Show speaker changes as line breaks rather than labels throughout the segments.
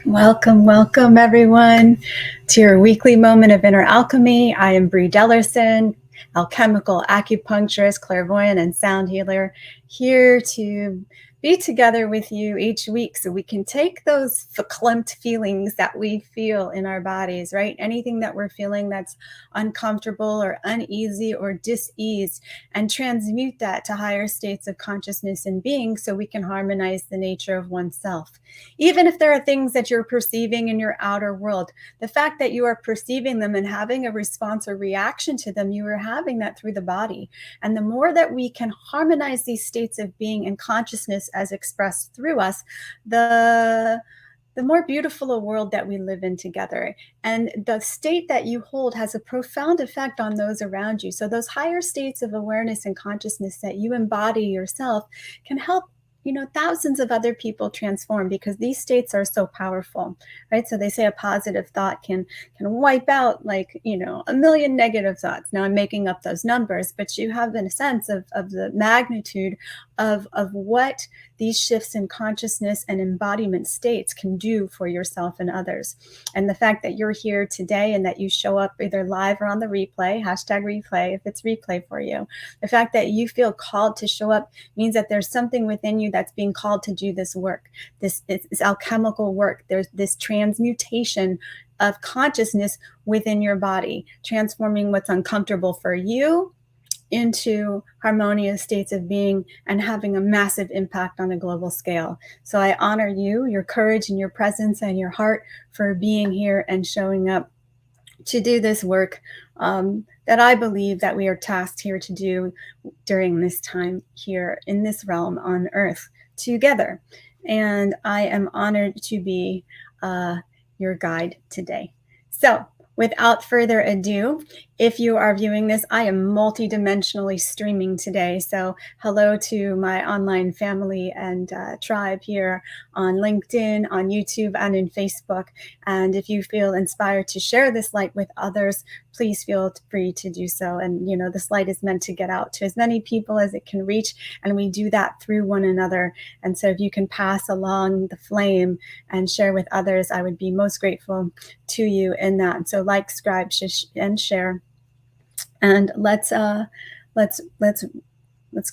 Welcome, welcome everyone to your weekly moment of inner alchemy. I am Bree Dellerson, alchemical acupuncturist, clairvoyant, and sound healer, here to be together with you each week so we can take those verklempt feelings that we feel in our bodies, right? Anything that we're feeling that's uncomfortable or uneasy or dis-ease, and transmute that to higher states of consciousness and being so we can harmonize the nature of oneself. Even if there are things that you're perceiving in your outer world, the fact that you are perceiving them and having a response or reaction to them, you are having that through the body. And the more that we can harmonize these states of being and consciousness as expressed through us, the more beautiful a world that we live in together. And the state that you hold has a profound effect on those around you. So those higher states of awareness and consciousness that you embody yourself can help thousands of other people transform, because these states are so powerful, right? So they say a positive thought can wipe out a million negative thoughts. Now I'm making up those numbers, but you have a sense of the magnitude of what these shifts in consciousness and embodiment states can do for yourself and others. And the fact that you're here today and that you show up either live or on the replay, #replay if it's replay for you, the fact that you feel called to show up means that there's something within you that's being called to do this work. This is alchemical work. There's this transmutation of consciousness within your body, transforming what's uncomfortable for you into harmonious states of being and having a massive impact on a global scale. So I honor you, your courage and your presence and your heart for being here and showing up to do this work that I believe that we are tasked here to do during this time here in this realm on Earth together. And I am honored to be your guide today. So without further ado, if you are viewing this, I am multidimensionally streaming today. So hello to my online family and tribe here on LinkedIn, on YouTube, and in Facebook. And if you feel inspired to share this light with others, please feel free to do so. And, this light is meant to get out to as many people as it can reach. And we do that through one another. And so if you can pass along the flame and share with others, I would be most grateful to you in that. So like, subscribe, and share. And let's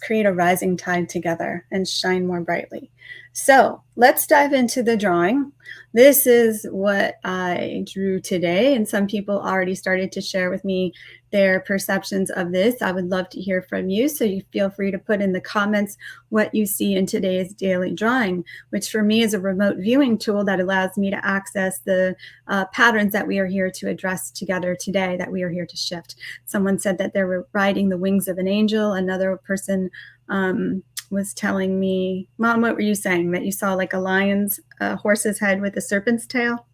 create a rising tide together and shine more brightly. So let's dive into the drawing. This is what I drew today, and some people already started to share with me their perceptions of this. I would love to hear from you, so you feel free to put in the comments what you see in today's daily drawing, which for me is a remote viewing tool that allows me to access the patterns that we are here to address together today, that we are here to shift. Someone said that they were riding the wings of an angel. Another person was telling me, Mom, what were you saying? That you saw like a horse's head with a serpent's tail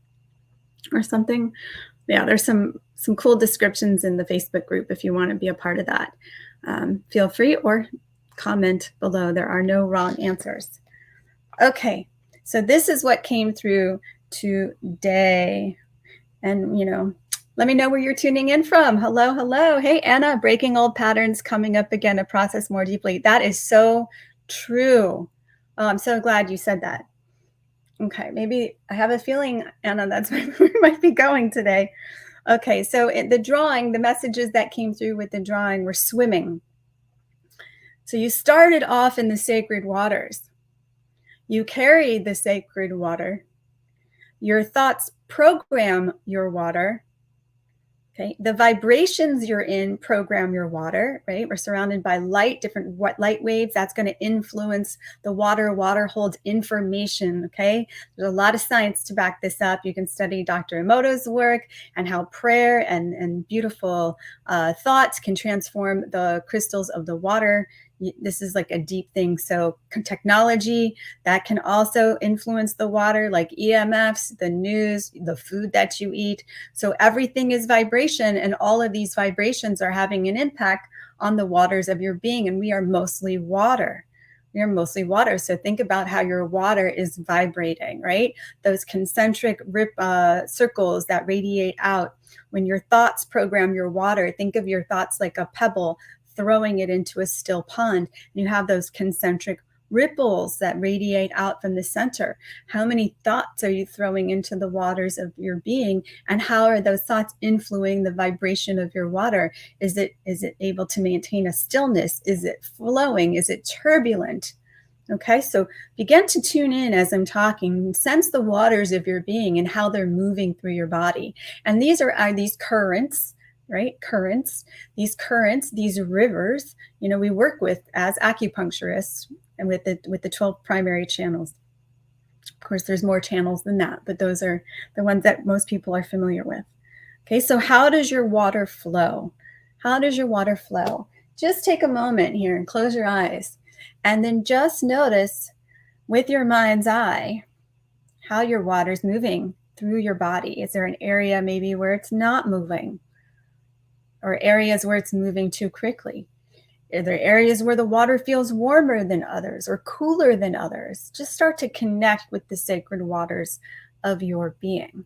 or something? Yeah, there's some cool descriptions in the Facebook group if you want to be a part of that. Feel free or comment below. There are no wrong answers. Okay, so this is what came through today. And, let me know where you're tuning in from. Hello, hello. Hey, Anna, breaking old patterns, coming up again to process more deeply. That is so true. Oh, I'm so glad you said that. Okay, maybe I have a feeling, Anna, that's where we might be going today. Okay, so the drawing, the messages that came through with the drawing were swimming. So you started off in the sacred waters. You carried the sacred water. Your thoughts program your water. Okay, the vibrations you're in program your water, right? We're surrounded by light, different light waves. That's going to influence the water. Water holds information, okay? There's a lot of science to back this up. You can study Dr. Emoto's work and how prayer and beautiful thoughts can transform the crystals of the water. This is like a deep thing. So technology that can also influence the water, like EMFs, the news, the food that you eat. So everything is vibration, and all of these vibrations are having an impact on the waters of your being. And we are mostly water. You're mostly water. So think about how your water is vibrating, right? Those concentric circles that radiate out. When your thoughts program your water, think of your thoughts like a pebble, throwing it into a still pond. And you have those concentric ripples that radiate out from the center. How many thoughts are you throwing into the waters of your being, and how are those thoughts influencing the vibration of your water? Is it able to maintain a stillness? Is it flowing? Is it turbulent? Okay, so begin to tune in as I'm talking. Sense the waters of your being and how they're moving through your body. And these are these currents, right? Currents, these rivers, we work with as acupuncturists and with the 12 primary channels. Of course, there's more channels than that, but those are the ones that most people are familiar with. Okay, so how does your water flow? How does your water flow? Just take a moment here and close your eyes, and then just notice with your mind's eye how your water's moving through your body. Is there an area maybe where it's not moving, or areas where it's moving too quickly? Are there areas where the water feels warmer than others or cooler than others? Just start to connect with the sacred waters of your being.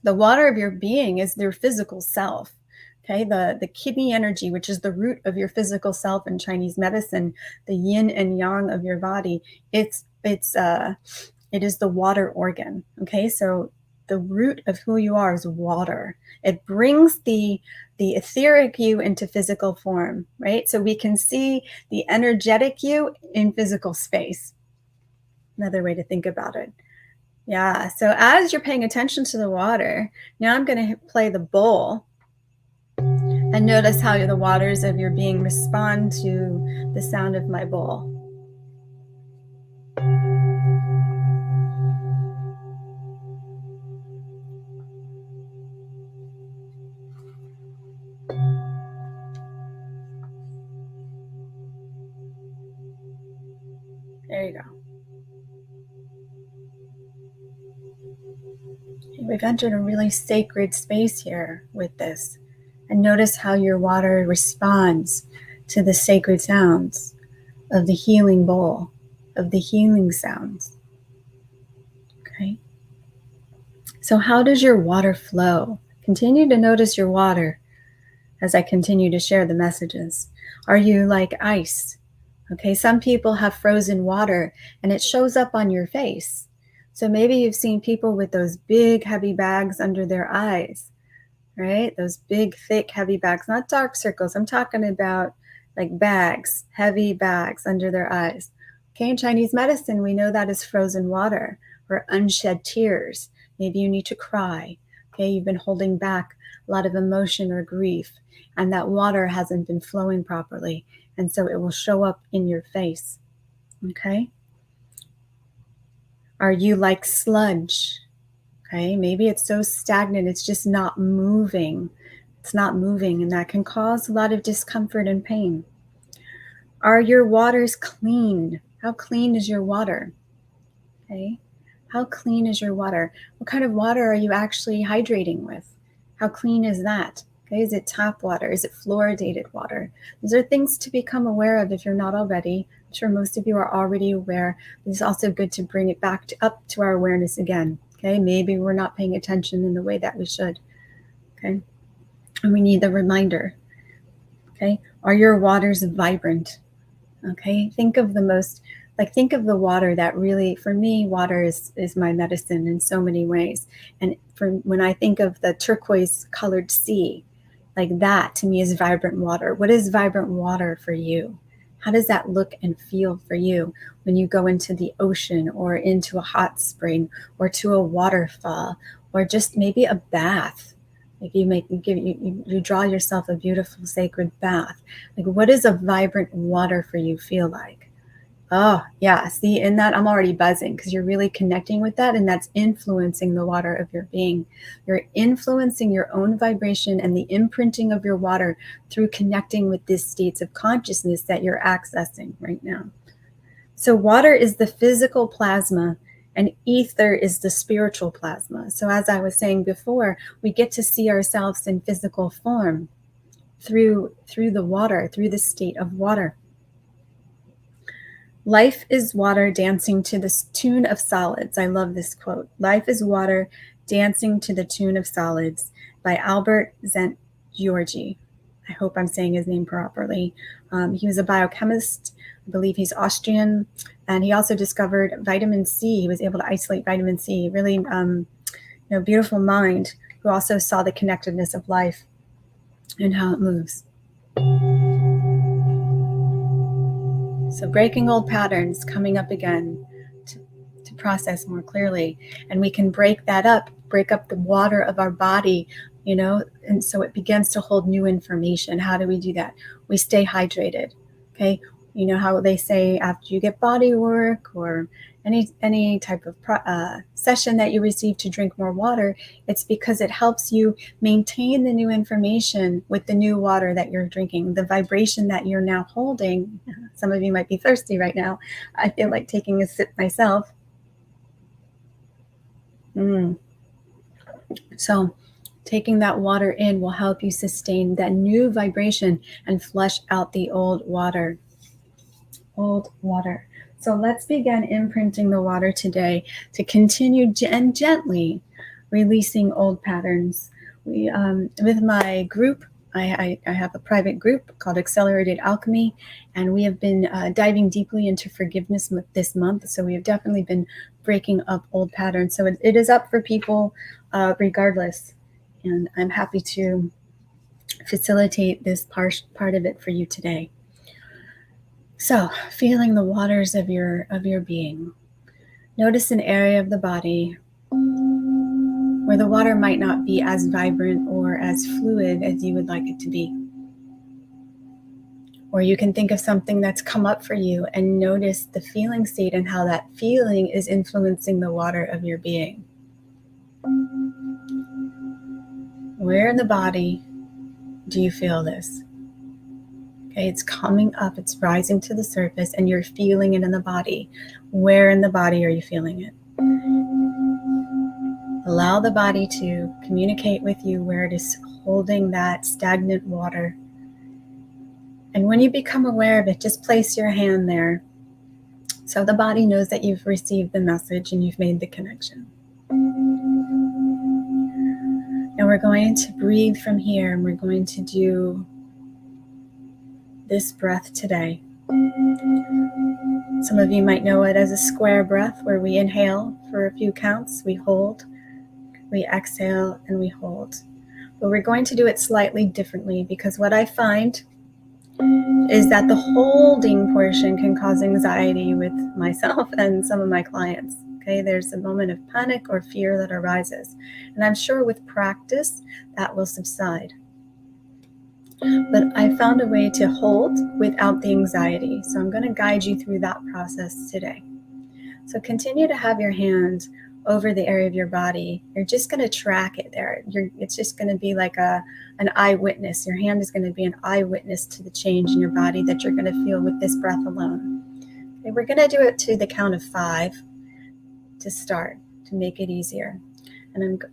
The water of your being is your physical self. Okay, the kidney energy, which is the root of your physical self in Chinese medicine, the yin and yang of your body, it is the water organ. Okay, so the root of who you are is water. It brings the etheric you into physical form, right? So we can see the energetic you in physical space. Another way to think about it. Yeah, so as you're paying attention to the water, now I'm going to play the bowl and notice how the waters of your being respond to the sound of my bowl. There you go. We've entered a really sacred space here with this. And notice how your water responds to the sacred sounds of the healing bowl, of the healing sounds. Okay. So how does your water flow? Continue to notice your water as I continue to share the messages. Are you like ice? Okay, some people have frozen water and it shows up on your face. So maybe you've seen people with those big, heavy bags under their eyes, right? Those big, thick, heavy bags, not dark circles. I'm talking about like bags, heavy bags under their eyes. Okay, in Chinese medicine, we know that is frozen water or unshed tears. Maybe you need to cry. Okay, you've been holding back a lot of emotion or grief, and that water hasn't been flowing properly. And so it will show up in your face. Okay? Are you like sludge? Okay, maybe it's so stagnant, it's just not moving. It's not moving, and that can cause a lot of discomfort and pain. Are your waters clean? How clean is your water? Okay, how clean is your water? What kind of water are you actually hydrating with? How clean is that? Okay, is it tap water? Is it fluoridated water? These are things to become aware of if you're not already. I'm sure most of you are already aware. It's also good to bring it back up to our awareness again. Okay, maybe we're not paying attention in the way that we should. Okay, and we need the reminder. Okay, are your waters vibrant? Okay, think of the water that really, for me, water is my medicine in so many ways. And when I think of the turquoise colored sea, like that to me is vibrant water. What is vibrant water for you? How does that look and feel for you when you go into the ocean or into a hot spring or to a waterfall or just maybe a bath? Like you draw yourself a beautiful sacred bath. Like, what does a vibrant water for you feel like? Oh, yeah. See, in that, I'm already buzzing because you're really connecting with that, and that's influencing the water of your being. You're influencing your own vibration and the imprinting of your water through connecting with these states of consciousness that you're accessing right now. So water is the physical plasma, and ether is the spiritual plasma. So as I was saying before, we get to see ourselves in physical form through the water, through the state of water. Life is water dancing to the tune of solids. I love this quote. Life is water dancing to the tune of solids by Albert Szent-Gyorgyi. I hope I'm saying his name properly. He was a biochemist. I believe he's Austrian. And he also discovered vitamin C. He was able to isolate vitamin C. Really, beautiful mind who also saw the connectedness of life and how it moves. So breaking old patterns, coming up again to process more clearly. And we can break that up, break up the water of our body, and so it begins to hold new information. How do we do that? We stay hydrated, okay? You know how they say after you get body work or any type of session that you receive to drink more water, it's because it helps you maintain the new information with the new water that you're drinking, the vibration that you're now holding. Some of you might be thirsty right now. I feel like taking a sip myself. So taking that water in will help you sustain that new vibration and flush out the old water. So let's begin imprinting the water today to continue and gently releasing old patterns. With my group, I have a private group called Accelerated Alchemy, and we have been diving deeply into forgiveness this month. So we have definitely been breaking up old patterns. So it is up for people regardless. And I'm happy to facilitate this part of it for you today. So, feeling the waters of your being. Notice an area of the body where the water might not be as vibrant or as fluid as you would like it to be. Or you can think of something that's come up for you and notice the feeling state and how that feeling is influencing the water of your being. Where in the body do you feel this? Okay, it's coming up, it's rising to the surface, and you're feeling it in the body. Where in the body are you feeling it? Allow the body to communicate with you where it is holding that stagnant water. And when you become aware of it, just place your hand there so the body knows that you've received the message and you've made the connection. Now we're going to breathe from here, and we're going to do this breath today. Some of you might know it as a square breath, where we inhale for a few counts, we hold, we exhale, and we hold. But we're going to do it slightly differently, because what I find is that the holding portion can cause anxiety with myself and some of my clients. Okay, there's a moment of panic or fear that arises. And I'm sure with practice that will subside. But I found a way to hold without the anxiety. So I'm going to guide you through that process today. So continue to have your hand over the area of your body. You're just going to track it there. It's just going to be like an eyewitness. Your hand is going to be an eyewitness to the change in your body that you're going to feel with this breath alone. Okay, we're going to do it to the count of 5 to start, to make it easier. And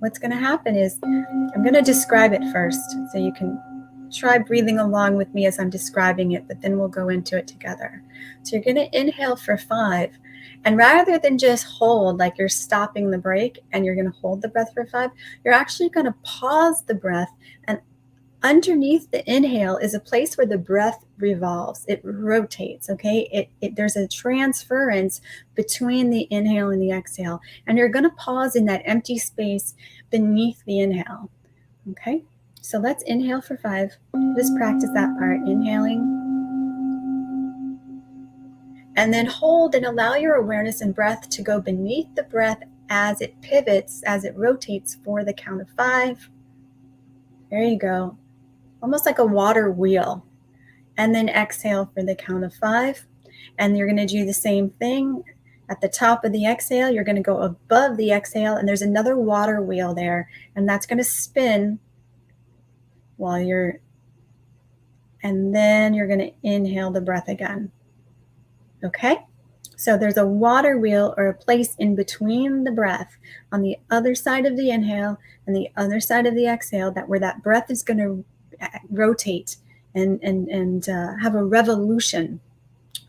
what's going to happen is I'm going to describe it first, so you can try breathing along with me as I'm describing it, but then we'll go into it together. So you're going to inhale for 5, and rather than just hold like you're stopping the break and you're going to hold the breath for 5, you're actually going to pause the breath, and underneath the inhale is a place where the breath revolves. It rotates, okay? There's a transference between the inhale and the exhale. And you're going to pause in that empty space beneath the inhale, okay? So let's inhale for 5. Just practice that part, inhaling. And then hold and allow your awareness and breath to go beneath the breath as it pivots, as it rotates for the count of 5. There you go. Almost like a water wheel. And then exhale for the count of 5. And you're going to do the same thing. At the top of the exhale, you're going to go above the exhale, and there's another water wheel there, and that's going to spin and then you're going to inhale the breath again. Okay? So there's a water wheel, or a place in between the breath on the other side of the inhale and the other side of the exhale, where that breath is going to rotate and have a revolution.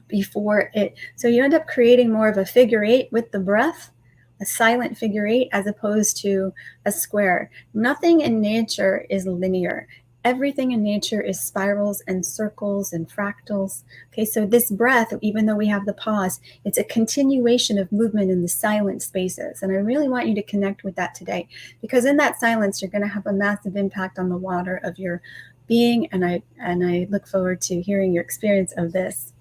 before it. So you end up creating more of a figure eight with the breath, a silent figure eight, as opposed to a square. Nothing in nature is linear. Everything in nature is spirals and circles and fractals. Okay, so this breath, even though we have the pause, it's a continuation of movement in the silent spaces. And I really want you to connect with that today, because in that silence, you're going to have a massive impact on the water of your being. And I look forward to hearing your experience of this.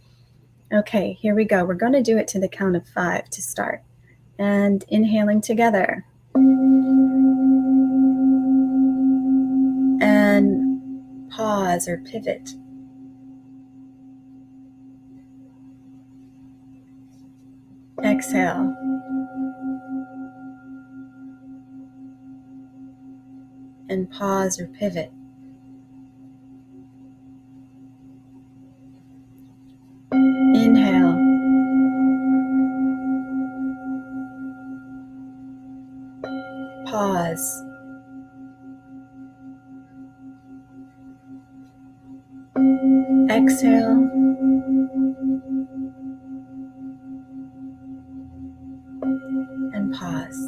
Okay, here we go. We're going to do it to the count of 5 to start. And inhaling together. And pause or pivot. Exhale. And pause or pivot. Inhale. Pause. Exhale. And pause.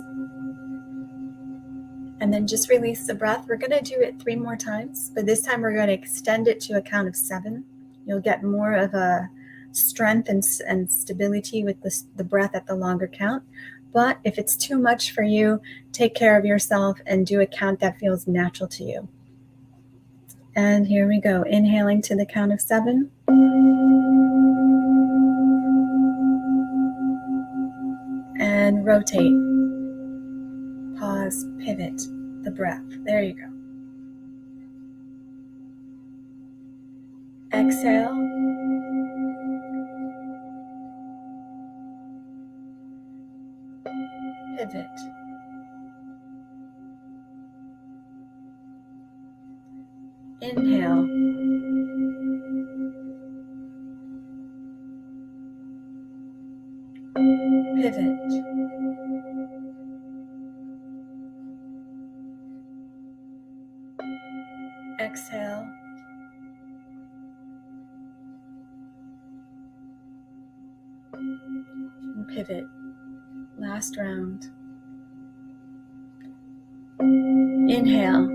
And then just release the breath. We're going to do it 3 more times, but this time we're going to extend it to a count of 7. You'll get more of a strength and stability with the breath at the longer count. But if it's too much for you, take care of yourself and do a count that feels natural to you. And here we go. Inhaling to the count of 7. And rotate. Pause, pivot the breath. There you go. Exhale. Pivot. Inhale. Pivot. Exhale. And pivot. Last round. Inhale.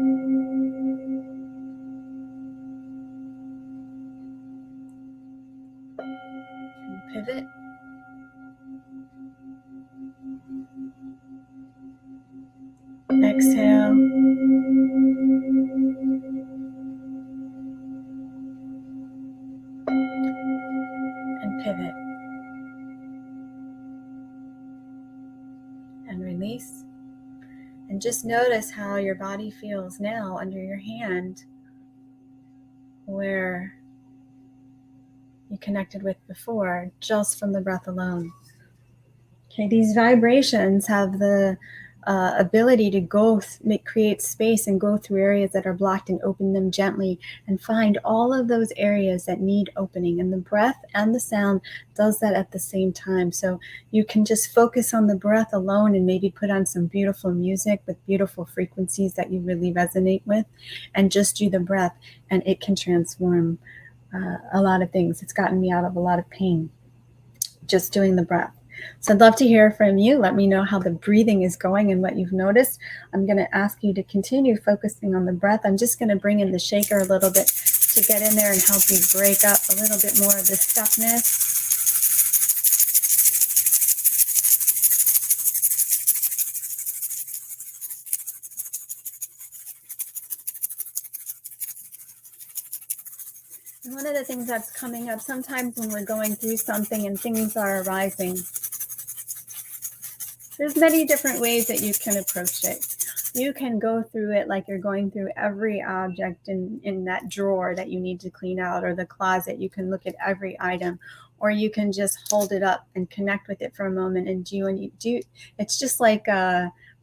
And pivot. Exhale. And pivot. And release. And just notice how your body feels now under your hand, where you connected with before, just from the breath alone. Okay, these vibrations have the ability to create space and go through areas that are blocked and open them gently and find all of those areas that need opening. And the breath and the sound does that at the same time. So you can just focus on the breath alone and maybe put on some beautiful music with beautiful frequencies that you really resonate with, and just do the breath, and it can transform a lot of things. It's gotten me out of a lot of pain, just doing the breath. So I'd love to hear from you. Let me know how the breathing is going and what you've noticed. I'm going to ask you to continue focusing on the breath. I'm just going to bring in the shaker a little bit to get in there and help you break up a little bit more of the stuckness. And one of the things that's coming up sometimes when we're going through something and things are arising, there's many different ways that you can approach it. You can go through it like you're going through every object in that drawer that you need to clean out, or the closet. You can look at every item, or you can just hold it up and connect with it for a moment and do. It's just like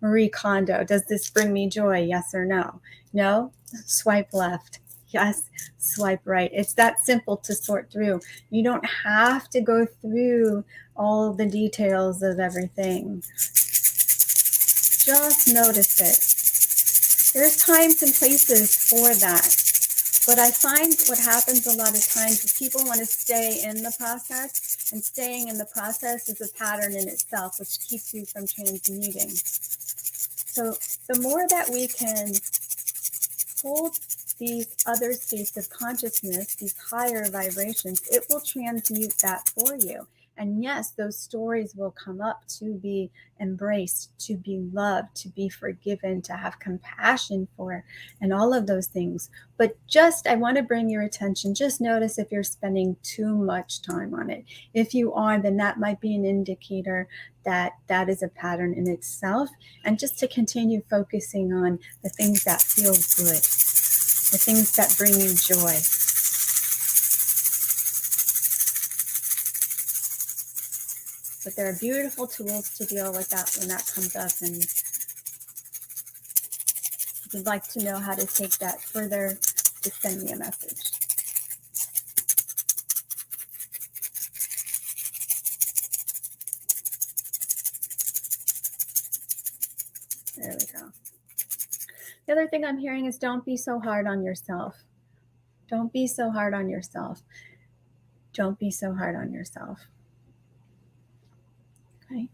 Marie Kondo. Does this bring me joy? Yes or no? No? Swipe left. Yes, swipe right. It's that simple to sort through. You don't have to go through all the details of everything. Just notice it. There's times and places for that. But I find what happens a lot of times is people want to stay in the process And staying in the process is a pattern in itself, which keeps you from transmuting. So the more that we can hold these other states of consciousness, these higher vibrations, it will transmute that for you. And yes, those stories will come up to be embraced, to be loved, to be forgiven, to have compassion for, and all of those things. But just, I want to bring your attention, just notice if you're spending too much time on it. If you are, then that might be an indicator that that is a pattern in itself. And just to continue focusing on the things that feel good, the things that bring you joy. But there are beautiful tools to deal with that when that comes up. And if you'd like to know how to take that further, just send me a message. There we go. The other thing I'm hearing is don't be so hard on yourself. Don't be so hard on yourself. Don't be so hard on yourself. Okay?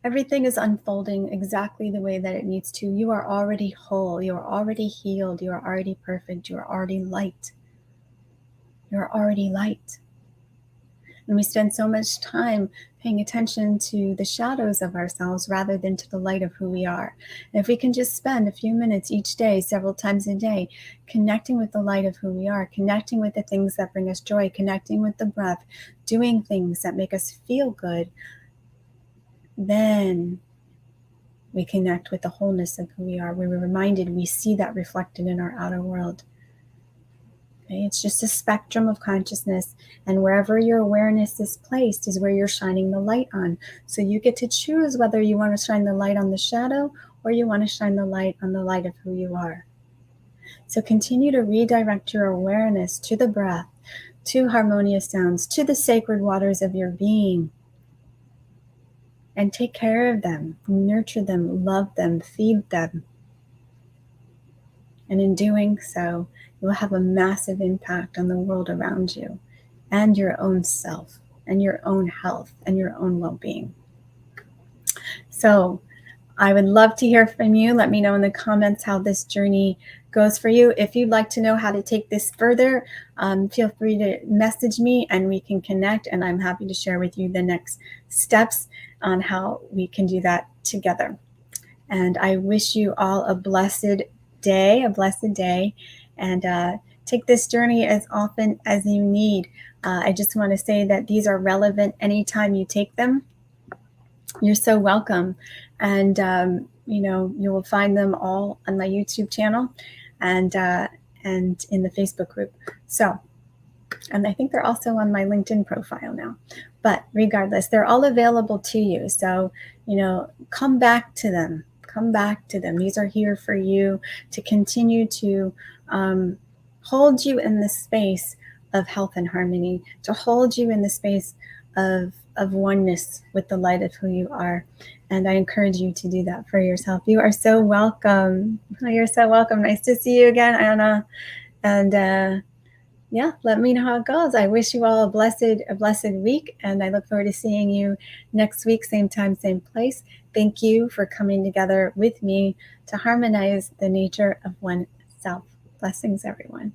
Everything is unfolding exactly the way that it needs to. You are already whole. You are already healed. You are already perfect. You are already light. You are already light. And we spend so much time paying attention to the shadows of ourselves rather than to the light of who we are. And if we can just spend a few minutes each day, several times a day, connecting with the light of who we are, connecting with the things that bring us joy, connecting with the breath, doing things that make us feel good, then we connect with the wholeness of who we are. We're reminded, we see that reflected in our outer world. Okay? It's just a spectrum of consciousness, and wherever your awareness is placed is where you're shining the light on. So you get to choose whether you want to shine the light on the shadow or you want to shine the light on the light of who you are. So continue to redirect your awareness to the breath, to harmonious sounds, to the sacred waters of your being. And take care of them, nurture them, love them, feed them. And in doing so, you will have a massive impact on the world around you and your own self and your own health and your own well-being. So I would love to hear from you. Let me know in the comments how this journey goes for you. If you'd like to know how to take this further, feel free to message me and we can connect, and I'm happy to share with you the next steps on how we can do that together. And I wish you all a blessed day, and take this journey as often as you need. I just want to say that these are relevant anytime you take them. You're so welcome. And, you will find them all on my YouTube channel and in the Facebook group. So, and I think they're also on my LinkedIn profile now. But regardless, they're all available to you. So, come back to them. Come back to them. These are here for you to continue to hold you in the space of health and harmony, to hold you in the space of oneness with the light of who you are. And I encourage you to do that for yourself. You are so welcome. You're so welcome. Nice to see you again, Anna. And let me know how it goes. I wish you all a blessed week, and I look forward to seeing you next week, same time, same place. Thank you for coming together with me to harmonize the nature of oneself. Blessings, everyone.